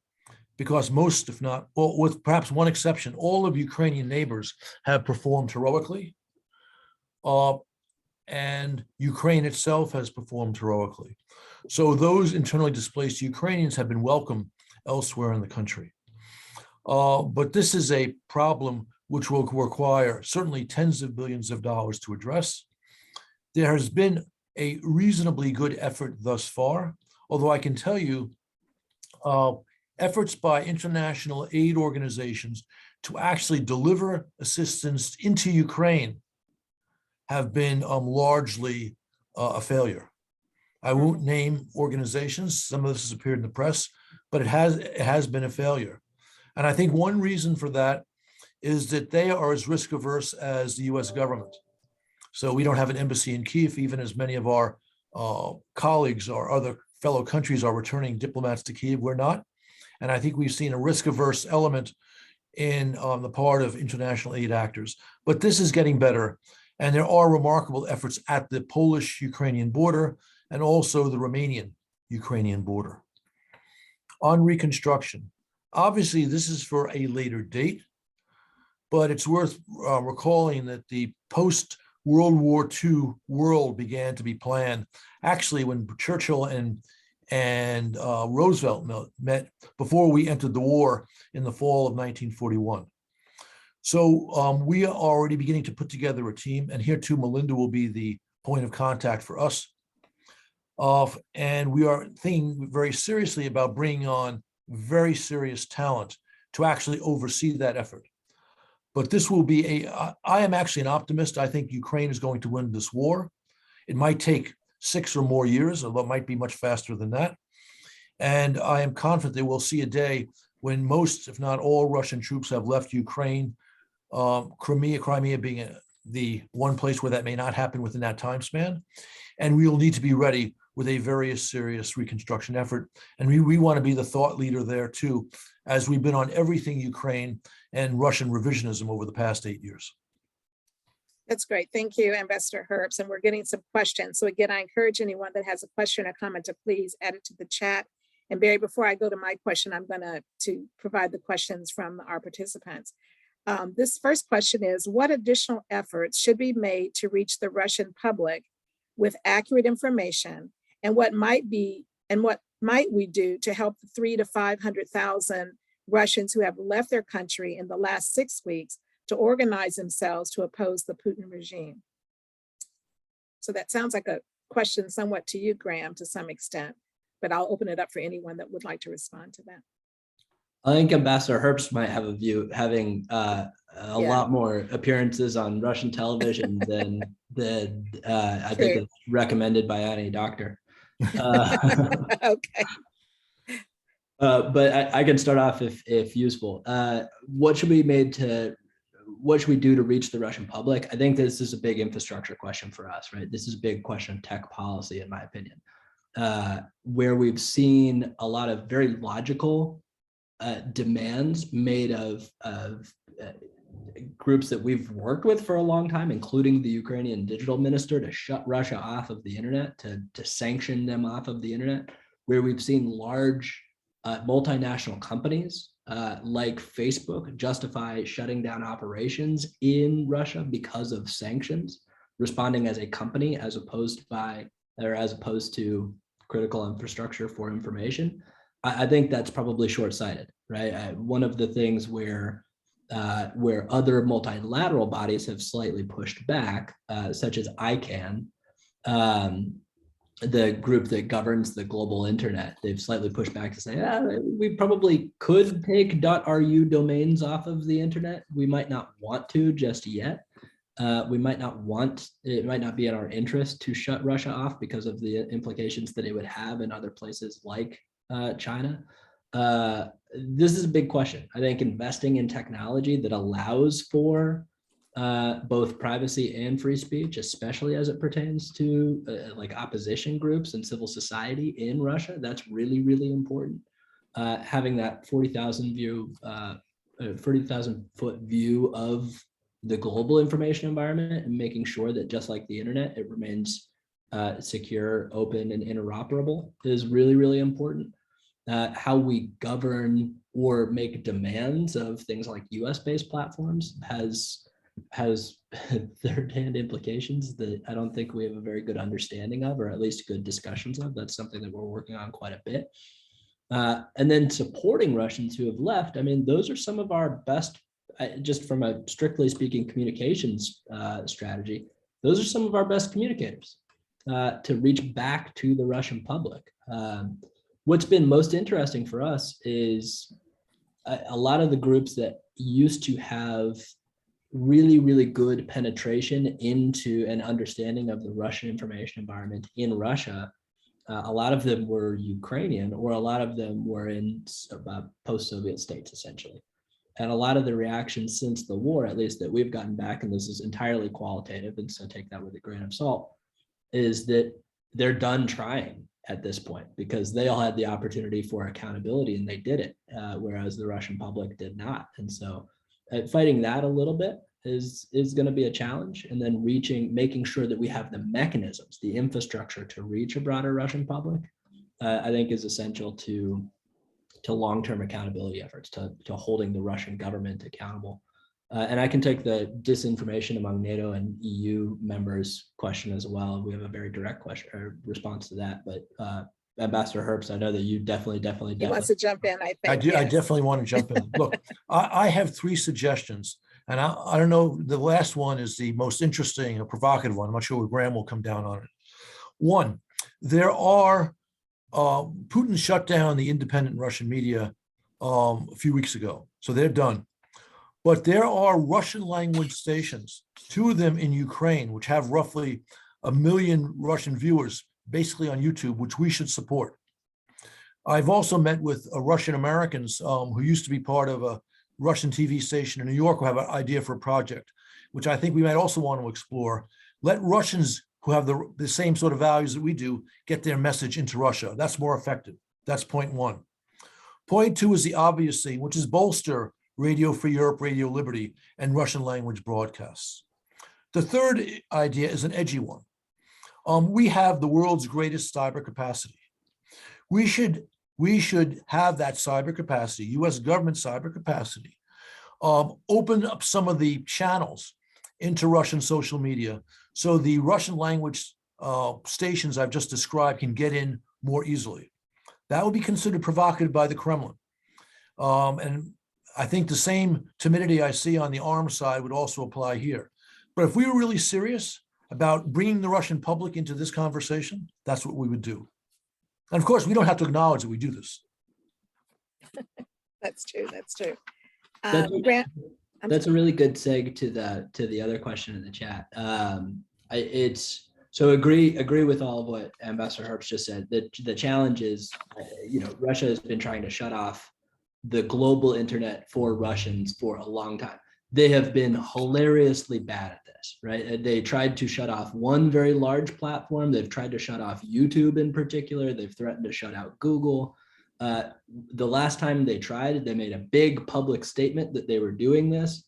Speaker 3: because most, if not, well, with perhaps one exception, all of Ukrainian neighbors have performed heroically. And Ukraine itself has performed heroically. So those internally displaced Ukrainians have been welcome elsewhere in the country. But this is a problem which will require certainly tens of billions of dollars to address. There has been a reasonably good effort thus far, although I can tell you efforts by international aid organizations to actually deliver assistance into Ukraine have been largely a failure. I won't name organizations. Some of this has appeared in the press, but it has been a failure. And I think one reason for that is that they are as risk averse as the US government. So we don't have an embassy in Kyiv, even as many of our colleagues or other fellow countries are returning diplomats to Kyiv. We're not. And I think we've seen a risk averse element in the part of international aid actors. But this is getting better. And there are remarkable efforts at the Polish-Ukrainian border and also the Romanian-Ukrainian border. On reconstruction, obviously this is for a later date, but it's worth recalling that the post-World War II world began to be planned actually when Churchill and Roosevelt met before we entered the war in the fall of 1941. So we are already beginning to put together a team, and here too, Melinda will be the point of contact for us. And we are thinking very seriously about bringing on very serious talent to actually oversee that effort. But this will be I am actually an optimist. I think Ukraine is going to win this war. It might take 6 or more years, although it might be much faster than that. And I am confident that we'll see a day when most, if not all, Russian troops have left Ukraine, Crimea being the one place where that may not happen within that time span. And we will need to be ready with a very serious reconstruction effort. And we want to be the thought leader there too, as we've been on everything Ukraine and Russian revisionism over the past 8 years.
Speaker 2: That's great. Thank you, Ambassador Herbst. And we're getting some questions. So again, I encourage anyone that has a question or comment to please add it to the chat. And Barry, before I go to my question, I'm going to provide the questions from our participants. This first question is, what additional efforts should be made to reach the Russian public with accurate information, and what might we do to help the 300,000 to 500,000 Russians who have left their country in the last 6 weeks to organize themselves to oppose the Putin regime? So that sounds like a question somewhat to you, Graham, to some extent, but I'll open it up for anyone that would like to respond to that.
Speaker 5: I think Ambassador Herbst might have a view, having a lot more appearances on Russian television than I think is recommended by any doctor.
Speaker 2: Okay.
Speaker 5: But I can start off if useful. What should we do to reach the Russian public? I think this is a big infrastructure question for us, right? This is a big question of tech policy, in my opinion, where we've seen a lot of very logical demands made of groups that we've worked with for a long time, including the Ukrainian digital minister, to shut Russia off of the internet, to sanction them off of the internet, where we've seen large multinational companies like Facebook justify shutting down operations in Russia because of sanctions, responding as a company as opposed to critical infrastructure for information. I think that's probably short-sighted, right? One of the things where other multilateral bodies have slightly pushed back, such as ICANN, the group that governs the global internet, they've slightly pushed back to say, we probably could take .ru domains off of the internet. We might not want to just yet. It might not be in our interest to shut Russia off because of the implications that it would have in other places like China. This is a big question. I think investing in technology that allows for both privacy and free speech, especially as it pertains to like opposition groups and civil society in Russia, that's really, really important. Having that 40,000 foot view of the global information environment and making sure that, just like the internet, it remains secure, open, and interoperable is really, really important. How we govern or make demands of things like US-based platforms has third-hand implications that I don't think we have a very good understanding of, or at least good discussions of. That's something that we're working on quite a bit. And then supporting Russians who have left. I mean, those are some of our best, just from a strictly speaking communications strategy, those are some of our best communicators to reach back to the Russian public. What's been most interesting for us is a lot of the groups that used to have really, really good penetration into an understanding of the Russian information environment in Russia. A lot of them were Ukrainian, or a lot of them were in post-Soviet states, essentially. And a lot of the reactions since the war, at least that we've gotten back, and this is entirely qualitative, and so take that with a grain of salt, is that they're done trying at this point because they all had the opportunity for accountability and they did it, whereas the Russian public did not. And so fighting that a little bit is going to be a challenge, and then making sure that we have the mechanisms, the infrastructure to reach a broader Russian public, I think is essential to long-term accountability efforts, to holding the Russian government accountable. And I can take the disinformation among NATO and EU members question as well. We have a very direct question or response to that, but Ambassador Herbst, I know that you definitely.
Speaker 2: He wants to jump in, I think.
Speaker 3: I do. Yes. I definitely want to jump in. Look, I have 3 suggestions, and I don't know, the last one is the most interesting, a provocative one. I'm not sure where Graham will come down on it. One, there are, Putin shut down the independent Russian media a few weeks ago, so they're done. But there are Russian language stations, 2 of them in Ukraine, which have roughly 1 million Russian viewers, basically on YouTube, which we should support. I've also met with Russian Americans who used to be part of a Russian TV station in New York who have an idea for a project, which I think we might also want to explore. Let Russians who have the same sort of values that we do get their message into Russia. That's more effective. That's point 1. Point 2 is the obvious thing, which is bolster Radio Free Europe, Radio Liberty, and Russian language broadcasts. The third idea is an edgy one. We have the world's greatest cyber capacity. We should have that cyber capacity, US government cyber capacity, open up some of the channels into Russian social media so the Russian language stations I've just described can get in more easily. That would be considered provocative by the Kremlin. And I think the same timidity I see on the arms side would also apply here. But if we were really serious about bringing the Russian public into this conversation, that's what we would do. And of course, we don't have to acknowledge that we do this.
Speaker 2: That's true. That's true.
Speaker 5: That's,
Speaker 2: I'm
Speaker 5: that's a really good seg to the other question in the chat. So agree with all of what Ambassador Herbst just said. The challenge is, Russia has been trying to shut off the global internet for Russians for a long time. They have been hilariously bad at this, right? They tried to shut off one very large platform. They've tried to shut off YouTube in particular. They've threatened to shut out Google. The last time they tried, they made a big public statement that they were doing this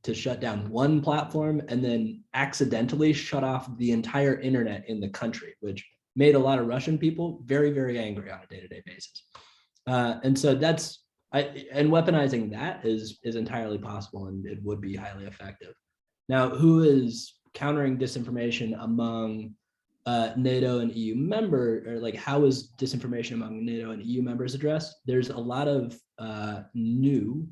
Speaker 5: to shut down one platform and then accidentally shut off the entire internet in the country, which made a lot of Russian people very, very angry on a day-to-day basis. And so and weaponizing that is entirely possible, and it would be highly effective. Now, who is countering disinformation among NATO and EU or like how is disinformation among NATO and EU members addressed? There's a lot of new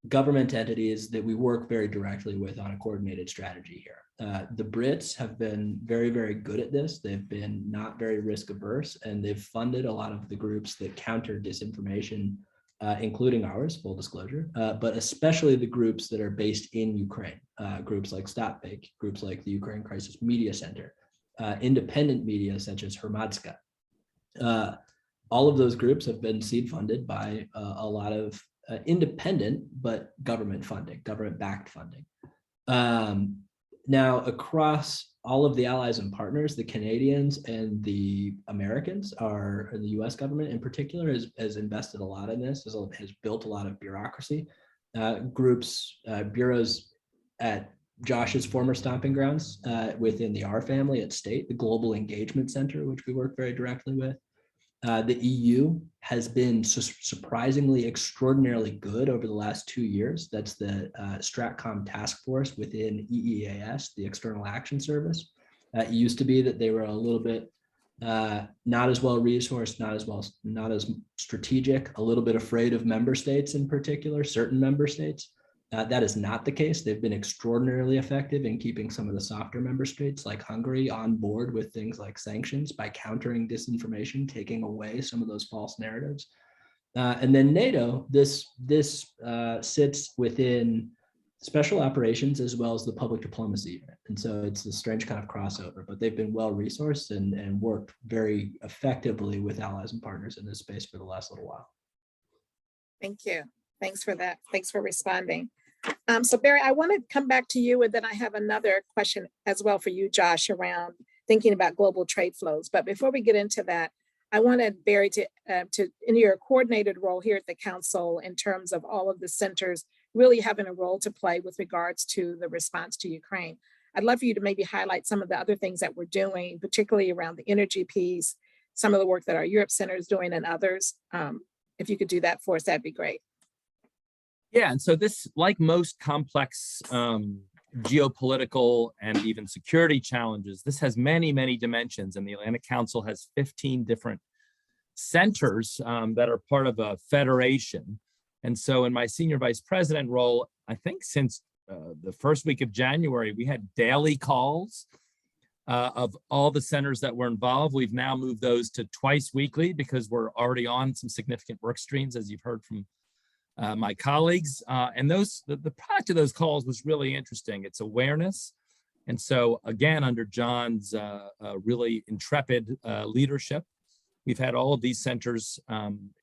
Speaker 5: government entities that we work very directly with on a coordinated strategy here. The Brits have been very, very good at this. They've been not very risk averse, and they've funded a lot of the groups that counter disinformation, including ours, full disclosure, but especially the groups that are based in Ukraine, groups like Stop Fake, groups like the Ukraine Crisis Media Center, independent media such as Hromadska. All of those groups have been seed funded by a lot of independent but government funding, government-backed funding. Now, across all of the allies and partners, the Canadians and the Americans and the US government in particular has invested a lot in this, has built a lot of bureaucracy. Bureaus at Josh's former stomping grounds within the R family at State, the Global Engagement Center, which we work very directly with. The EU has been surprisingly extraordinarily good over the last 2 years. That's the Stratcom task force within EEAS, the External Action Service. It used to be that they were a little bit not as well resourced, not as strategic, a little bit afraid of member states in particular, certain member states. That is not the case. They've been extraordinarily effective in keeping some of the softer member states like Hungary on board with things like sanctions by countering disinformation, taking away some of those false narratives. And then NATO, this sits within special operations as well as the public diplomacy unit. And so it's a strange kind of crossover, but they've been well resourced and worked very effectively with allies and partners in this space for the last little while.
Speaker 2: Thank you. Thanks for that. Thanks for responding. So Barry, I want to come back to you, and then I have another question as well for you, Josh, around thinking about global trade flows. But before we get into that, I wanted Barry to in your coordinated role here at the council in terms of all of the centers really having a role to play with regards to the response to Ukraine. I'd love for you to maybe highlight some of the other things that we're doing, particularly around the energy piece, some of the work that our Europe Center is doing and others. If you could do that for us, that'd be great.
Speaker 4: Yeah, and so this, like most complex geopolitical and even security challenges, this has many, many dimensions, and the Atlantic Council has 15 different centers that are part of a federation. And so in my senior vice president role, I think since the first week of January, we had daily calls of all the centers that were involved. We've now moved those to twice weekly because we're already on some significant work streams, as you've heard from my colleagues, and the product of those calls was really interesting. It's awareness. And so again, under John's really intrepid leadership, we've had all of these centers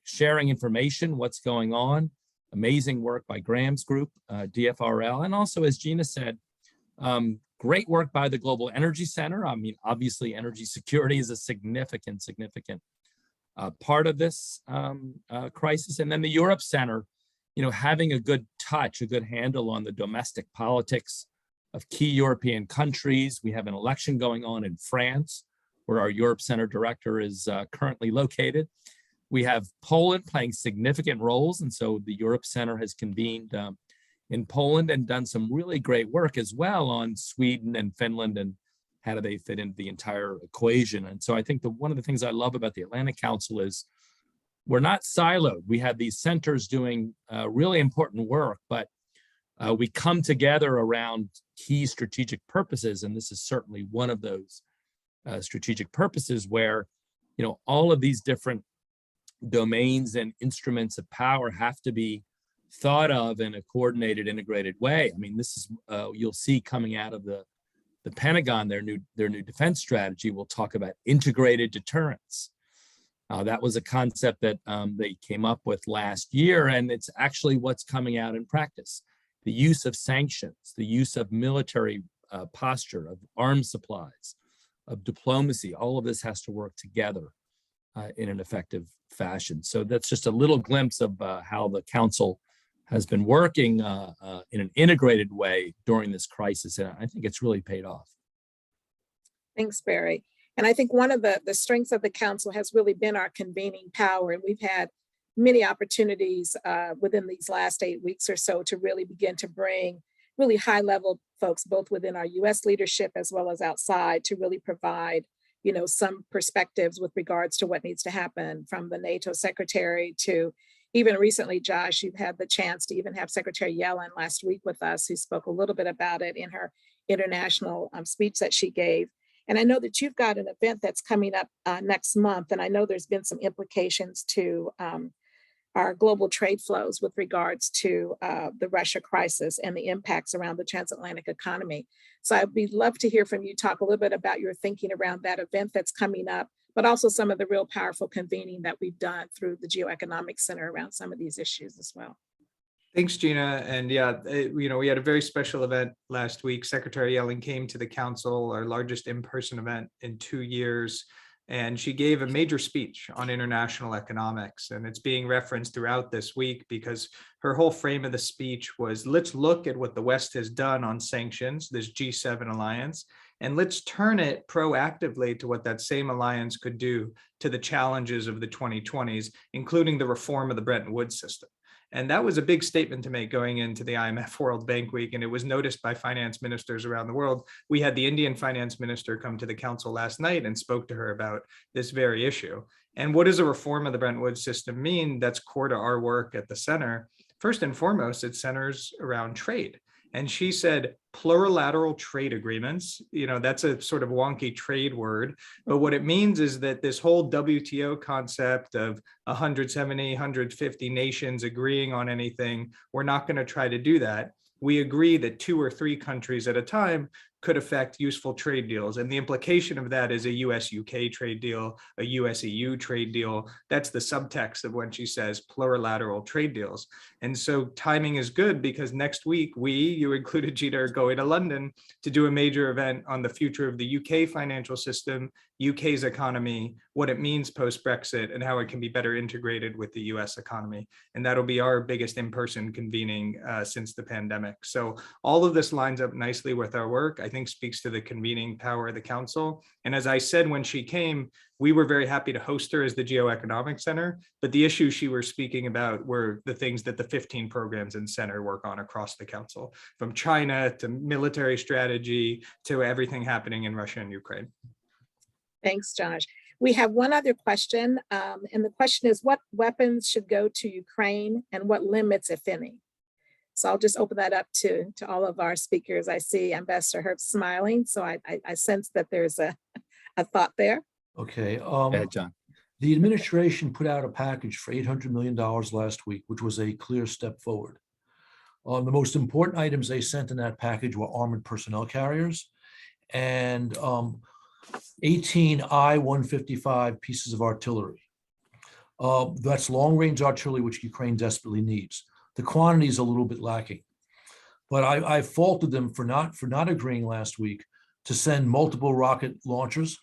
Speaker 4: sharing information, what's going on, amazing work by Graham's group, DFRL, and also, as Gina said, great work by the Global Energy Center. I mean, obviously energy security is a significant part of this crisis. And then the Europe Center, having a good touch, a good handle on the domestic politics of key European countries. We have an election going on in France, where our Europe Center director is currently located. We have Poland playing significant roles. And so the Europe Center has convened in Poland and done some really great work as well on Sweden and Finland and how do they fit into the entire equation. And so I think one of the things I love about the Atlantic Council is we're not siloed. We have these centers doing really important work, but we come together around key strategic purposes. And this is certainly one of those strategic purposes where, all of these different domains and instruments of power have to be thought of in a coordinated, integrated way. I mean, this is, you'll see coming out of the Pentagon, their new defense strategy will talk about integrated deterrence. That was a concept that they came up with last year, and it's actually what's coming out in practice. The use of sanctions, the use of military posture, of arms supplies, of diplomacy, all of this has to work together in an effective fashion. So that's just a little glimpse of how the Council has been working in an integrated way during this crisis. And I think it's really paid off.
Speaker 2: Thanks, Barry. And I think one of the strengths of the Council has really been our convening power. And we've had many opportunities within these last 8 weeks or so to really begin to bring really high-level folks, both within our U.S. leadership as well as outside, to really provide, some perspectives with regards to what needs to happen, from the NATO secretary to even recently, Josh, you've had the chance to even have Secretary Yellen last week with us, who spoke a little bit about it in her international speech that she gave. And I know that you've got an event that's coming up next month, and I know there's been some implications to our global trade flows with regards to the Russia crisis and the impacts around the transatlantic economy. So I'd love to hear from you, talk a little bit about your thinking around that event that's coming up, but also some of the real powerful convening that we've done through the Geoeconomic Center around some of these issues as well.
Speaker 6: Thanks, Gina. And yeah, we had a very special event last week. Secretary Yellen came to the Council, our largest in-person event in 2 years. And she gave a major speech on international economics. And it's being referenced throughout this week because her whole frame of the speech was, let's look at what the West has done on sanctions, this G7 alliance, and let's turn it proactively to what that same alliance could do to the challenges of the 2020s, including the reform of the Bretton Woods system. And that was a big statement to make going into the IMF World Bank Week, and it was noticed by finance ministers around the world. We had the Indian finance minister come to the Council last night and spoke to her about this very issue. And what does a reform of the Bretton Woods system mean that's core to our work at the center? First and foremost, it centers around trade. And she said plurilateral trade agreements, that's a sort of wonky trade word, but what it means is that this whole WTO concept of 170, 150 nations agreeing on anything, we're not going to try to do that. We agree that 2 or 3 countries at a time could affect useful trade deals. And the implication of that is a US-UK trade deal, a US-EU trade deal. That's the subtext of when she says plurilateral trade deals. And so timing is good because next week, you included, Gina, are going to London to do a major event on the future of the UK financial system, UK's economy, what it means post-Brexit, and how it can be better integrated with the US economy. And that'll be our biggest in-person convening since the pandemic. So all of this lines up nicely with our work. I think speaks to the convening power of the Council. And as I said, when she came, we were very happy to host her as the Geoeconomic Center, but the issues she was speaking about were the things that the 15 programs in Center work on across the Council, from China to military strategy to everything happening in Russia and Ukraine.
Speaker 2: Thanks, Josh. We have one other question, and the question is, what weapons should go to Ukraine and what limits, if any? So I'll just open that up to all of our speakers. I see Ambassador Herbst smiling, so I sense that there's a thought there.
Speaker 3: Okay.
Speaker 4: Yeah, John.
Speaker 3: The administration put out a package for $800 million last week, which was a clear step forward. The most important items they sent in that package were armored personnel carriers and 18 I-155 pieces of artillery. That's long-range artillery, which Ukraine desperately needs. The quantity is a little bit lacking, but I faulted them for not agreeing last week to send multiple rocket launchers,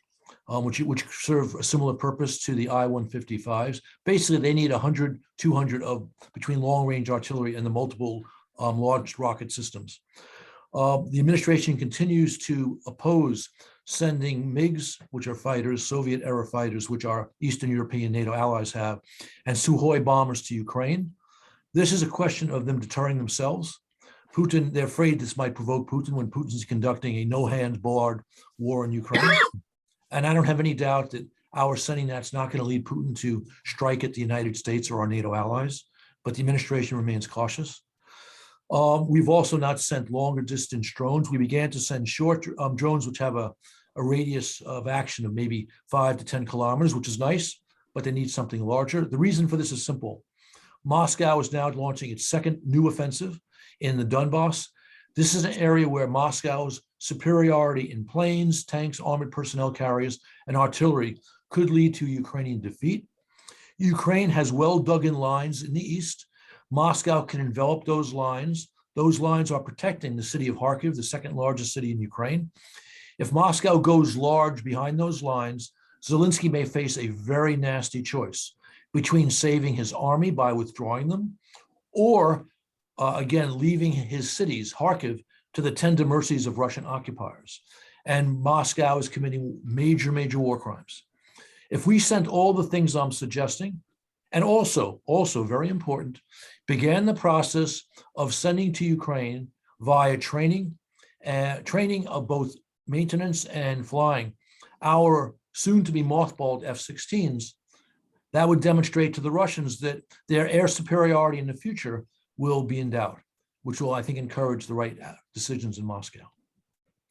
Speaker 3: which serve a similar purpose to the I-155s. Basically, they need 100, 200 of between long-range artillery and the multiple launched rocket systems. The administration continues to oppose sending MiGs, which are fighters, Soviet-era fighters, which our Eastern European NATO allies have, and Sukhoi bombers to Ukraine. This is a question of them deterring themselves. Putin, they're afraid this might provoke Putin when Putin's conducting a no-hands-barred war in Ukraine. And I don't have any doubt that our sending that's not going to lead Putin to strike at the United States or our NATO allies, but the administration remains cautious. We've also not sent longer distance drones. We began to send short drones, which have a radius of action of maybe 5 to 10 kilometers, which is nice, but they need something larger. The reason for this is simple. Moscow is now launching its second new offensive in the Donbass. This is an area where Moscow's superiority in planes, tanks, armored personnel carriers, and artillery could lead to Ukrainian defeat. Ukraine has well dug in lines in the east. Moscow can envelop those lines. Those lines are protecting the city of Kharkiv, the second largest city in Ukraine. If Moscow goes large behind those lines, Zelensky may face a very nasty choice between saving his army by withdrawing them or, again, leaving his cities, Kharkiv, to the tender mercies of Russian occupiers. And Moscow is committing major, major war crimes. If we sent all the things I'm suggesting, and also very important, began the process of sending to Ukraine via training of both maintenance and flying our soon-to-be mothballed F-16s, that would demonstrate to the Russians that their air superiority in the future will be in doubt, which will, I think, encourage the right decisions in Moscow.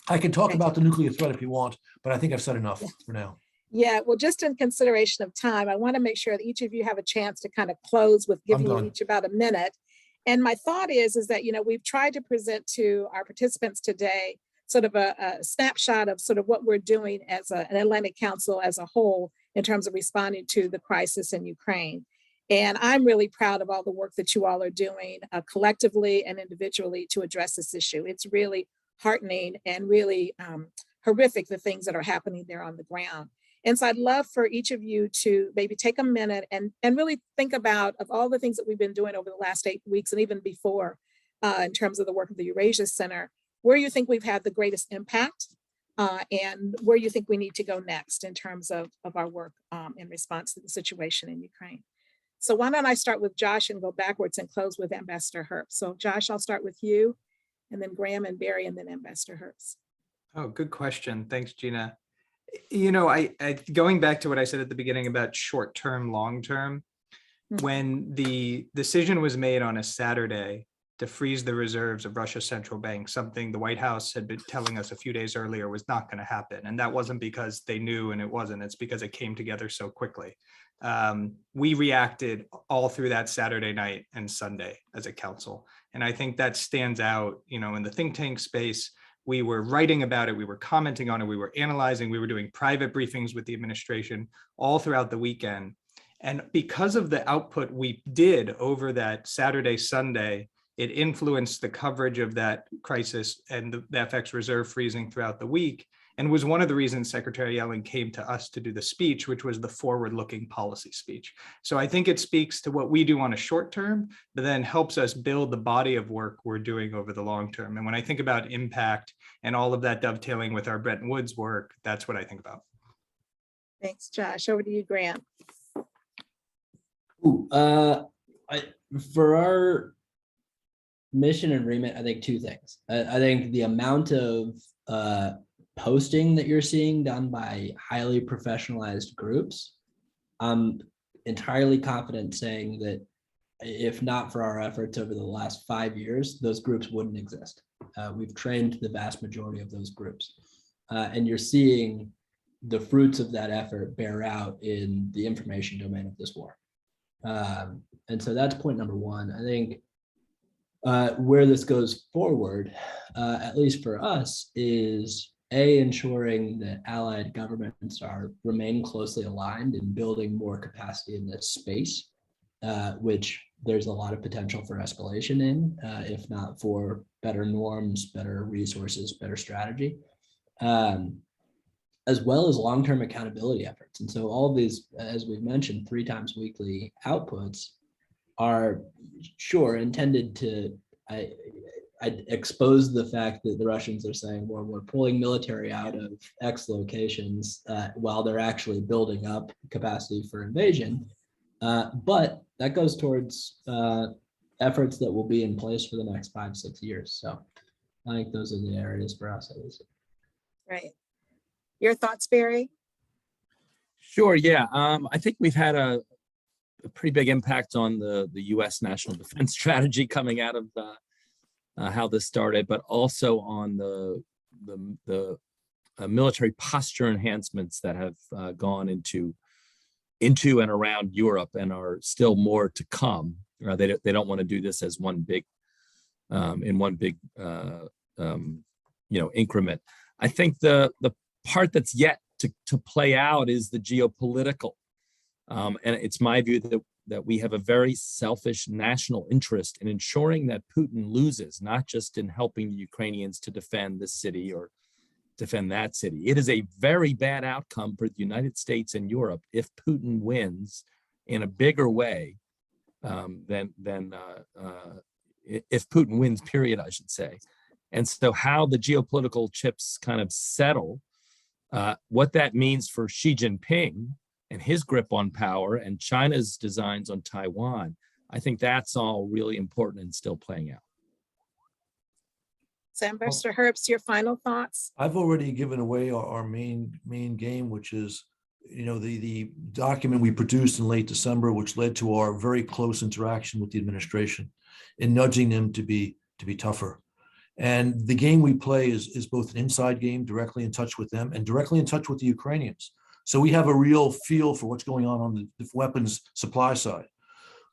Speaker 3: I can talk about the nuclear threat if you want, but I think I've said enough for now.
Speaker 2: Yeah, well, just in consideration of time, I want to make sure that each of you have a chance to kind of close with giving you each about a minute. And my thought is that, we've tried to present to our participants today sort of a snapshot of sort of what we're doing as an Atlantic Council as a whole in terms of responding to the crisis in Ukraine. And I'm really proud of all the work that you all are doing collectively and individually to address this issue. It's really heartening and really horrific, the things that are happening there on the ground. And so I'd love for each of you to maybe take a minute and really think about of all the things that we've been doing over the last 8 weeks and even before in terms of the work of the Eurasia Center, where you think we've had the greatest impact and where you think we need to go next in terms of our work in response to the situation in Ukraine. So why don't I start with Josh and go backwards and close with Ambassador Herbst. So Josh, I'll start with you and then Graham and Barry and then Ambassador Herbst.
Speaker 6: Oh, good question. Thanks, Gina. I going back to what I said at the beginning about short-term, long-term, when the decision was made on a Saturday to freeze the reserves of Russia's central bank, something the White House had been telling us a few days earlier was not going to happen. And that wasn't because they knew and it wasn't, it's because it came together so quickly. We reacted all through that Saturday night and Sunday as a council. And I think that stands out, in the think tank space. We were writing about it, we were commenting on it, we were analyzing, we were doing private briefings with the administration all throughout the weekend. And because of the output we did over that Saturday, Sunday, it influenced the coverage of that crisis and the FX reserve freezing throughout the week, and was one of the reasons Secretary Yellen came to us to do the speech, which was the forward-looking policy speech. So I think it speaks to what we do on a short term, but then helps us build the body of work we're doing over the long term. And when I think about impact and all of that dovetailing with our Bretton Woods work, that's what I think about.
Speaker 2: Thanks, Josh. Over to you, Graham.
Speaker 5: For our mission and remit, I think two things. I think the amount of posting that you're seeing done by highly professionalized groups, I'm entirely confident saying that if not for our efforts over the last 5 years, those groups wouldn't exist. We've trained the vast majority of those groups. And you're seeing the fruits of that effort bear out in the information domain of this war. And so that's point number one. I think where this goes forward, at least for us, is ensuring that allied governments remain closely aligned in building more capacity in this space, which there's a lot of potential for escalation in, if not for better norms, better resources, better strategy, as well as long-term accountability efforts. And so all of these, as we've mentioned, 3 times weekly outputs are sure intended to I expose the fact that the Russians are saying, well, we're pulling military out of X locations while they're actually building up capacity for invasion. But that goes towards efforts that will be in place for the next 5-6 years. So I think those are the areas for us, at least.
Speaker 2: Right. Your thoughts, Barry?
Speaker 4: Sure, yeah. I think we've had a pretty big impact on the U.S. national defense strategy coming out of how this started, but also on the military posture enhancements that have gone into and around Europe and are still more to come. They don't want to do this as one big increment. I think the part that's yet to play out is the geopolitical. And it's my view that we have a very selfish national interest in ensuring that Putin loses, not just in helping the Ukrainians to defend this city or defend that city. It is a very bad outcome for the United States and Europe if Putin wins in a bigger way than if Putin wins, period, I should say. And so how the geopolitical chips kind of settle, what that means for Xi Jinping and his grip on power and China's designs on Taiwan, I think that's all really important and still playing out.
Speaker 2: So Ambassador Herbst, your final thoughts?
Speaker 3: I've already given away our main game, which is, the document we produced in late December, which led to our very close interaction with the administration in nudging them to be tougher. And the game we play is both an inside game, directly in touch with them, and directly in touch with the Ukrainians. So we have a real feel for what's going on the weapons supply side,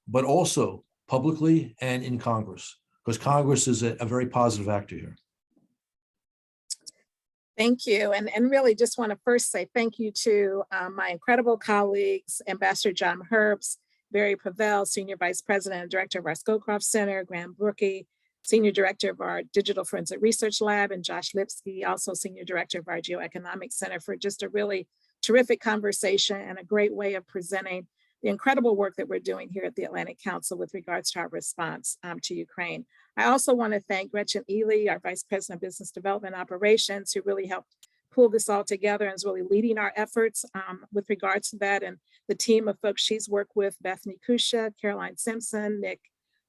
Speaker 3: but also publicly and in Congress, because Congress is a very positive actor here.
Speaker 2: Thank you. And really just want to first say thank you to my incredible colleagues, Ambassador John Herbst, Barry Pavel, Senior Vice President and Director of our Scowcroft Center, Graham Brookie, Senior Director of our Digital Forensic Research Lab, and Josh Lipsky, also Senior Director of our Geoeconomic Center, for just a really terrific conversation and a great way of presenting the incredible work that we're doing here at the Atlantic Council with regards to our response to Ukraine. I also want to thank Gretchen Ely, our Vice President of Business Development Operations, who really helped pull this all together and is really leading our efforts with regards to that. And the team of folks she's worked with, Bethany Kusha, Caroline Simpson, Nick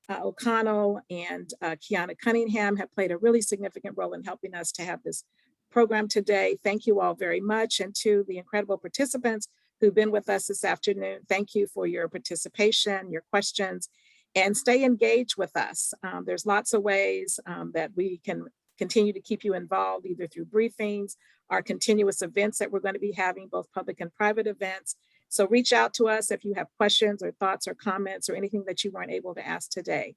Speaker 2: O'Connell, and Kiana Cunningham, have played a really significant role in helping us to have this program today. Thank you all very much. And to the incredible participants who've been with us this afternoon, thank you for your participation, your questions, and stay engaged with us. There's lots of ways that we can continue to keep you involved, either through briefings, our continuous events that we're going to be having, both public and private events. So reach out to us if you have questions or thoughts or comments or anything that you weren't able to ask today.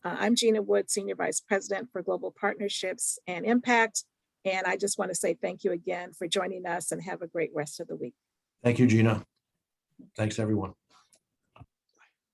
Speaker 2: I'm Gina Wood, Senior Vice President for Global Partnerships and Impact. And I just want to say thank you again for joining us, and have a great rest of the week.
Speaker 3: Thank you, Gina. Thanks, everyone.